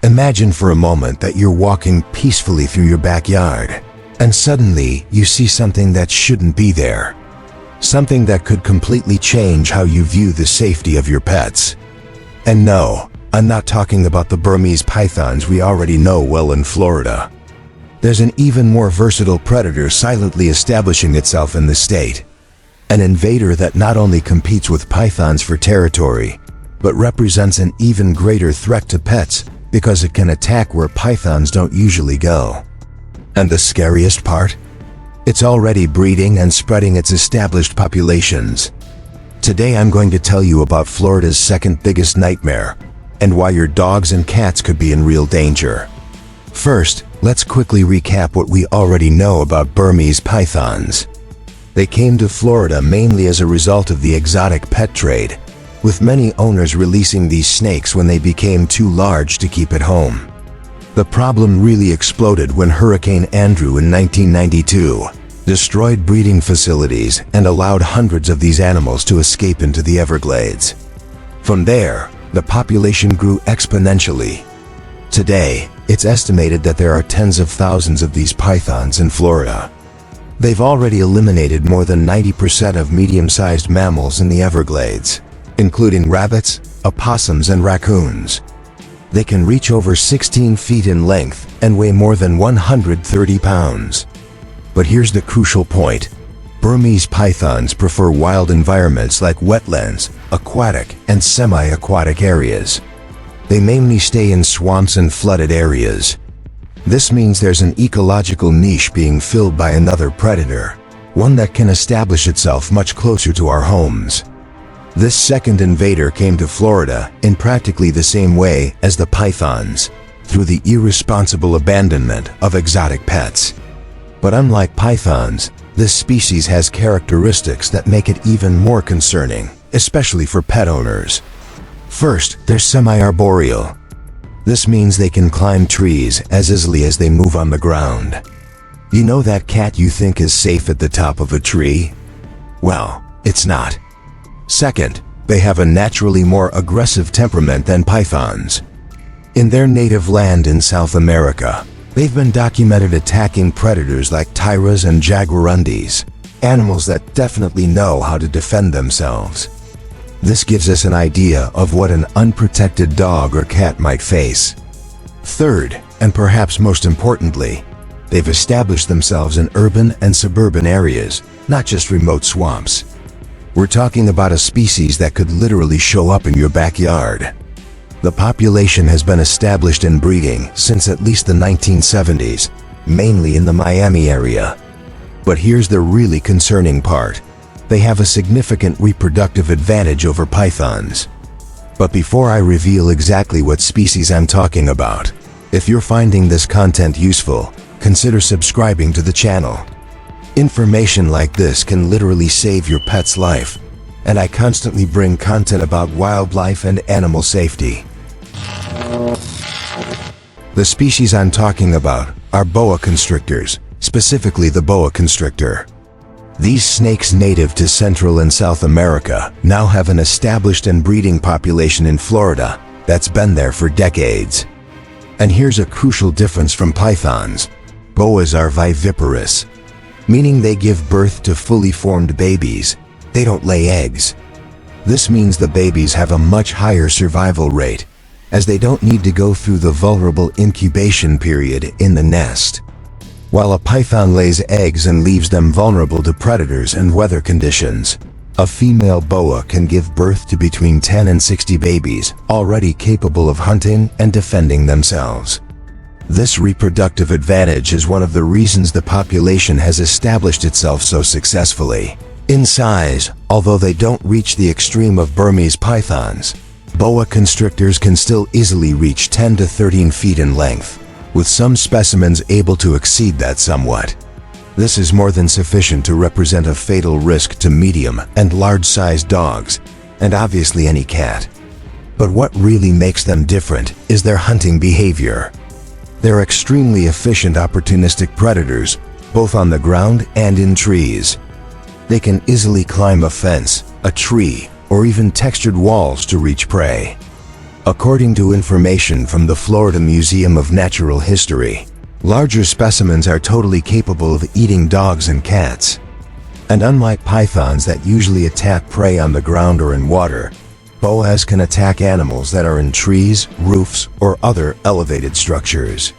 Imagine for a moment that you're walking peacefully through your backyard, and suddenly you see something that shouldn't be there. Something that could completely change how you view the safety of your pets. And no, I'm not talking about the Burmese pythons we already know well in Florida. There's an even more versatile predator silently establishing itself in the state. An invader that not only competes with pythons for territory, but represents an even greater threat to pets because it can attack where pythons don't usually go. And the scariest part? It's already breeding and spreading its established populations. Today I'm going to tell you about Florida's second biggest nightmare, and why your dogs and cats could be in real danger. First, let's quickly recap what we already know about Burmese pythons. They came to Florida mainly as a result of the exotic pet trade, with many owners releasing these snakes when they became too large to keep at home. The problem really exploded when Hurricane Andrew in 1992 destroyed breeding facilities and allowed hundreds of these animals to escape into the Everglades. From there, the population grew exponentially. Today, it's estimated that there are tens of thousands of these pythons in Florida. They've already eliminated more than 90% of medium-sized mammals in the Everglades, including rabbits, opossums, and raccoons. They can reach over 16 feet in length and weigh more than 130 pounds. But here's the crucial point. Burmese pythons prefer wild environments like wetlands, aquatic, and semi-aquatic areas. They mainly stay in swamps and flooded areas. This means there's an ecological niche being filled by another predator, one that can establish itself much closer to our homes. This second invader came to Florida in practically the same way as the pythons, through the irresponsible abandonment of exotic pets. But unlike pythons, this species has characteristics that make it even more concerning, especially for pet owners. First, they're semi-arboreal. This means they can climb trees as easily as they move on the ground. You know that cat you think is safe at the top of a tree? Well, it's not. Second, they have a naturally more aggressive temperament than pythons. In their native land in South America, they've been documented attacking predators like tyras and jaguarundis, animals that definitely know how to defend themselves. This gives us an idea of what an unprotected dog or cat might face. Third, and perhaps most importantly, they've established themselves in urban and suburban areas, not just remote swamps. We're talking about a species that could literally show up in your backyard. The population has been established in breeding since at least the 1970s, mainly in the Miami area. But here's the really concerning part. They have a significant reproductive advantage over pythons. But before I reveal exactly what species I'm talking about, if you're finding this content useful, consider subscribing to the channel. Information like this can literally save your pet's life, and I constantly bring content about wildlife and animal safety. The species I'm talking about are boa constrictors, specifically the boa constrictor. These snakes native to Central and South America now have an established and breeding population in Florida that's been there for decades. And here's a crucial difference from pythons. Boas are viviparous, meaning they give birth to fully formed babies. They don't lay eggs. This means the babies have a much higher survival rate, as they don't need to go through the vulnerable incubation period in the nest. While a python lays eggs and leaves them vulnerable to predators and weather conditions, a female boa can give birth to between 10 and 60 babies, already capable of hunting and defending themselves. This reproductive advantage is one of the reasons the population has established itself so successfully. In size, although they don't reach the extreme of Burmese pythons, boa constrictors can still easily reach 10 to 13 feet in length, with some specimens able to exceed that somewhat. This is more than sufficient to represent a fatal risk to medium and large-sized dogs, and obviously any cat. But what really makes them different is their hunting behavior. They're extremely efficient opportunistic predators, both on the ground and in trees. They can easily climb a fence, a tree, or even textured walls to reach prey. According to information from the Florida Museum of Natural History, larger specimens are totally capable of eating dogs and cats. And unlike pythons that usually attack prey on the ground or in water, boas can attack animals that are in trees, roofs, or other elevated structures.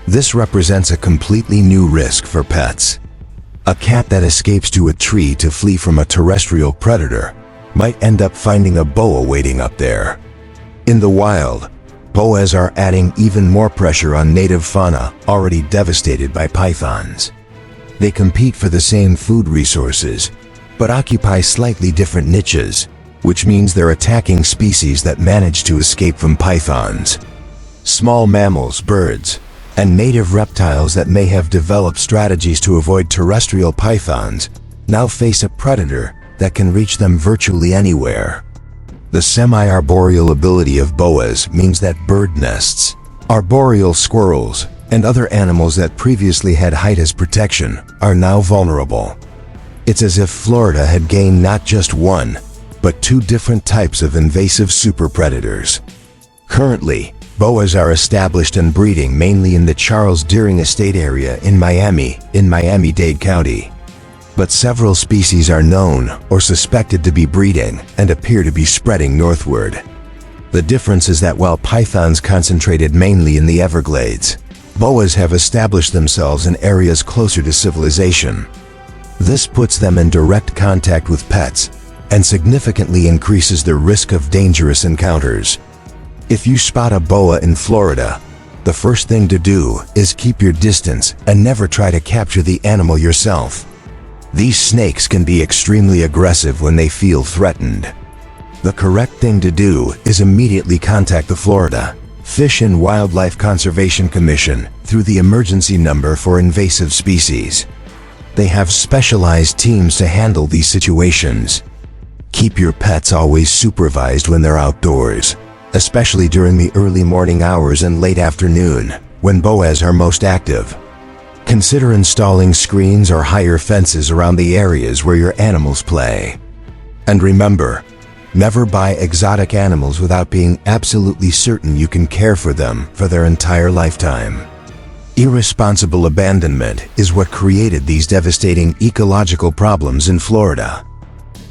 This represents a completely new risk for pets. A cat that escapes to a tree to flee from a terrestrial predator might end up finding a boa waiting up there. In the wild, boas are adding even more pressure on native fauna already devastated by pythons. They compete for the same food resources, but occupy slightly different niches, which means they're attacking species that manage to escape from pythons. Small mammals, birds, and native reptiles that may have developed strategies to avoid terrestrial pythons now face a predator that can reach them virtually anywhere. The semi-arboreal ability of boas means that bird nests, arboreal squirrels, and other animals that previously had height as protection are now vulnerable. It's as if Florida had gained not just one, but two different types of invasive super predators. Currently, boas are established and breeding mainly in the Charles Deering Estate area in Miami-Dade County. But several species are known or suspected to be breeding and appear to be spreading northward. The difference is that while pythons concentrated mainly in the Everglades, boas have established themselves in areas closer to civilization. This puts them in direct contact with pets and significantly increases the risk of dangerous encounters. If you spot a boa in Florida, the first thing to do is keep your distance and never try to capture the animal yourself. These snakes can be extremely aggressive when they feel threatened. The correct thing to do is immediately contact the Florida Fish and Wildlife Conservation Commission through the emergency number for invasive species. They have specialized teams to handle these situations. Keep your pets always supervised when they're outdoors, especially during the early morning hours and late afternoon, when boas are most active. Consider installing screens or higher fences around the areas where your animals play. And remember, never buy exotic animals without being absolutely certain you can care for them for their entire lifetime. Irresponsible abandonment is what created these devastating ecological problems in Florida.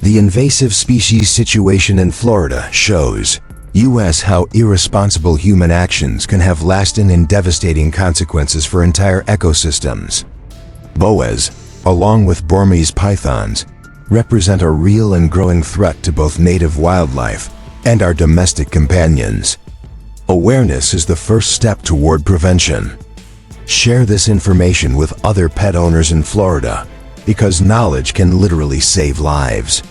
The invasive species situation in Florida shows U.S. how irresponsible human actions can have lasting and devastating consequences for entire ecosystems. Boas, along with Burmese pythons, represent a real and growing threat to both native wildlife and our domestic companions. Awareness is the first step toward prevention. Share this information with other pet owners in Florida, because knowledge can literally save lives.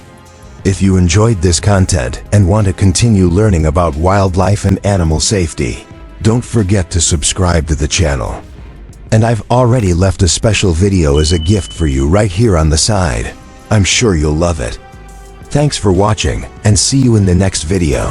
If you enjoyed this content and want to continue learning about wildlife and animal safety, don't forget to subscribe to the channel. And I've already left a special video as a gift for you right here on the side. I'm sure you'll love it. Thanks for watching, and see you in the next video.